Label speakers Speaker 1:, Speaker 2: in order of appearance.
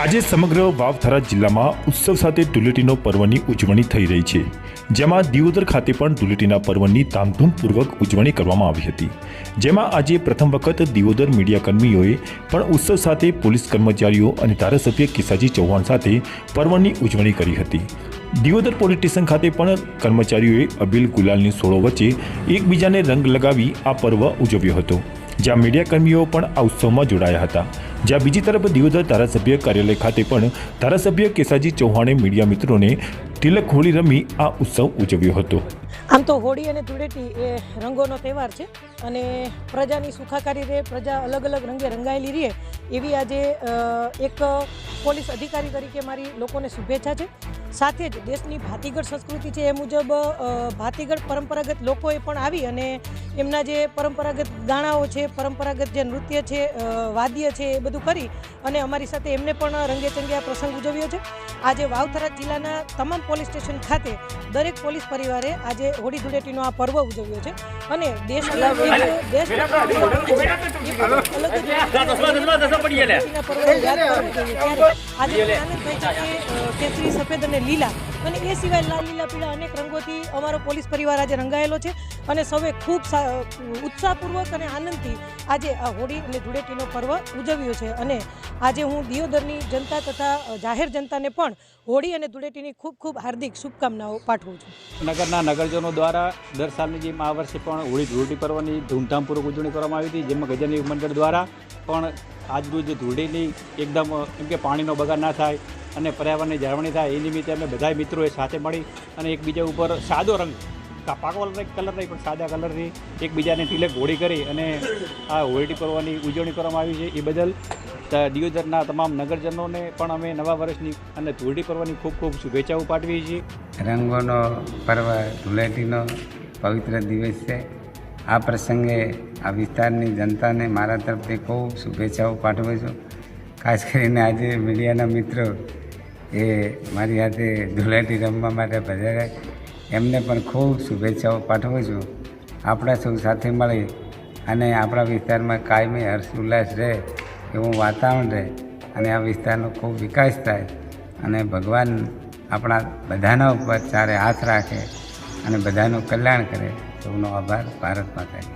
Speaker 1: આજે સમગ્ર વાવથરા જિલ્લામાં ઉત્સવ સાથે ધૂળેટીનો પર્વની ઉજવણી થઈ રહી છે, જેમાં દિયોદર ખાતે પણ ધૂળેટીના પર્વની ધામધૂમપૂર્વક ઉજવણી કરવામાં આવી હતી, જેમાં આજે પ્રથમ વખત દિયોદર મીડિયાકર્મીઓએ પણ ઉત્સવ સાથે પોલીસ કર્મચારીઓ અને ધારાસભ્ય કેસાજી ચૌહાણ સાથે પર્વની ઉજવણી કરી હતી। દિયોદર પોલીસ સ્ટેશન ખાતે પણ કર્મચારીઓએ અબીલ ગુલાલની સોળો વચ્ચે એકબીજાને રંગ લગાવી આ પર્વ ઉજવ્યો હતો, જ્યાં મીડિયાકર્મીઓ પણ આ ઉત્સવમાં જોડાયા હતા। જ્યાં બીજી તરફ દિયોદર ધારાસભ્ય કાર્યાલય ખાતે પણ ધારાસભ્ય કેસાજી ચૌહાણે મીડિયા મિત્રોને તિલક હોળી રમી આ ઉત્સવ ઉજવ્યો હતો।
Speaker 2: આમ તો હોળી અને ધૂળેટી એ રંગોનો તહેવાર છે અને પ્રજાની સુખાકારી રહે, પ્રજા અલગ અલગ રંગે રંગાયેલી રહે એવી આજે એક પોલીસ અધિકારી તરીકે મારી લોકોને શુભેચ્છા છે। સાથે જ દેશની ભાતીગળ સંસ્કૃતિ છે એ મુજબ ભાતીગળ પરંપરાગત લોકોએ પણ આવી અને એમના જે પરંપરાગત ગાણાઓ છે, પરંપરાગત જે નૃત્ય છે, વાદ્ય છે એ બધું કરી અને અમારી સાથે એમને પણ રંગે ચંગે આ પ્રસંગ ઉજવ્યો છે। આજે વાવથરા જિલ્લાના તમામ પોલીસ સ્ટેશન ખાતે દરેક પોલીસ પરિવારે આજે હોળી ધૂળેટીનો આ પર્વ ઉજવ્યો છે અને કેસરી, સફેદ અને લીલા અને એ સિવાય લાલ, લીલા, પીળા અનેક રંગોથી અમારો પોલીસ પરિવાર આજે રંગાયેલો છે અને સૌએ ખૂબ ઉત્સાહપૂર્વક અને આનંદથી આજે આ હોળી અને ધૂળેટીનો પર્વ ઉજવ્યો છે અને આજે હું દિયોદરની જનતા તથા જાહેર જનતાને પણ હોળી અને ધૂળેટીની ખૂબ ખૂબ હાર્દિક શુભકામનાઓ પાઠવું છું।
Speaker 3: નગરના નગરજનો દ્વારા દર સાલની જેમ આ વર્ષે પણ હોળી ધૂળેટી પર્વની ધૂમધામપૂર્વક ઉજવણી કરવામાં આવી હતી, જેમાં ગજની મંડળ દ્વારા પણ આજરોજ ધૂળેટીની એકદમ કેમ કે પાણીનો બગાડ ના થાય અને પર્યાવરણની જાળવણી થાય એ નિમિત્તે અમે બધા મિત્રોએ સાથે મળી અને એકબીજા ઉપર સાદો રંગ, પાકો કલર નહીં પણ સાદા કલરની એકબીજાને તિલક હોળી કરી અને આ હોળી પર્વની ઉજવણી કરવામાં આવી છે। એ બદલ દિયોદરના તમામ નગરજનોને પણ અમે નવા વર્ષની અને ધૂળેટી પર્વની ખૂબ ખૂબ શુભેચ્છાઓ પાઠવીએ છીએ।
Speaker 4: રંગોનો પર્વ ધૂળેટીનો પવિત્ર દિવસ છે। આ પ્રસંગે આ વિસ્તારની જનતાને મારા તરફથી ખૂબ શુભેચ્છાઓ પાઠવું છું। ખાસ કરીને આજે મીડિયાના મિત્રો એ મારી સાથે ધૂળેટી રમવા માટે પધાર્યા, એમને પણ ખૂબ શુભેચ્છાઓ પાઠવું છું। આપણા સૌ સાથે મળી અને આપણા વિસ્તારમાં કાયમી હર્ષ ઉલ્લાસ રહે એવું વાતાવરણ રહે અને આ વિસ્તારનો ખૂબ વિકાસ થાય અને ભગવાન આપણા બધાના ઉપર ચારે હાથ રાખે અને બધાનું કલ્યાણ કરે। સૌનો આભાર। ભારત માતા।